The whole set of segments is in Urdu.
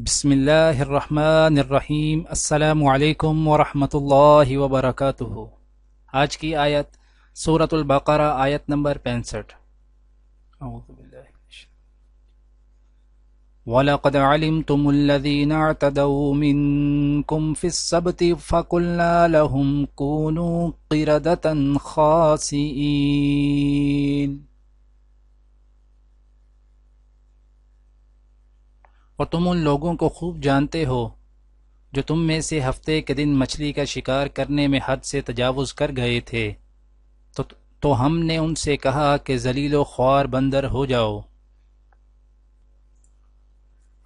بسم اللہ الرحمن الرحیم۔ السلام علیکم ورحمۃ اللہ وبرکاتہ۔ آج کی آیت سورۃ البقرہ، آیت نمبر 65۔ اعوذ باللہ من الشیطان وَلَقَدْ عَلِمْتُمُ الَّذِينَ اعْتَدَوْا مِنْكُمْ فِي السَّبْتِ فَقُلْنَا لَهُمْ كُونُوا قِرَدَةً خَاسِئِينَ۔ اور تم ان لوگوں کو خوب جانتے ہو جو تم میں سے ہفتے کے دن مچھلی کا شکار کرنے میں حد سے تجاوز کر گئے تھے، تو ہم نے ان سے کہا کہ ذلیل و خوار بندر ہو جاؤ۔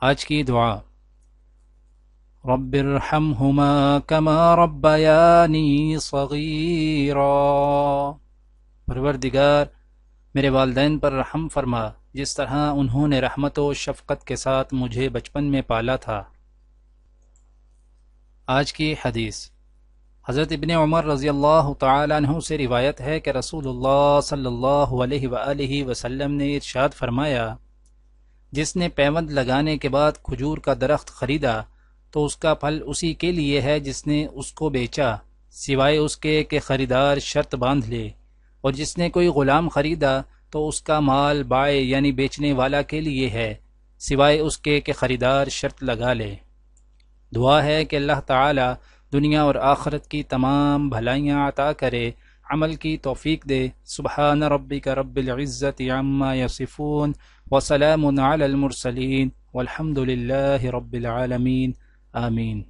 آج کی دعا: رب ارحمہما کما ربیانی صغیرا۔ پروردگار، میرے والدین پر رحم فرما جس طرح انہوں نے رحمت و شفقت کے ساتھ مجھے بچپن میں پالا تھا۔ آج کی حدیث: حضرت ابن عمر رضی اللہ تعالیٰ عنہ سے روایت ہے کہ رسول اللہ صلی اللہ علیہ وآلہ وسلم نے ارشاد فرمایا، جس نے پیوند لگانے کے بعد کھجور کا درخت خریدا تو اس کا پھل اسی کے لیے ہے جس نے اس کو بیچا، سوائے اس کے کہ خریدار شرط باندھ لے، اور جس نے کوئی غلام خریدا تو اس کا مال بائع یعنی بیچنے والا کے لیے ہے، سوائے اس کے کہ خریدار شرط لگا لے۔ دعا ہے کہ اللہ تعالی دنیا اور آخرت کی تمام بھلائیاں عطا کرے، عمل کی توفیق دے۔ سبحان ربک رب العزت عما یصفون وسلام علی المرسلین والحمد للہ رب العالمین، آمین۔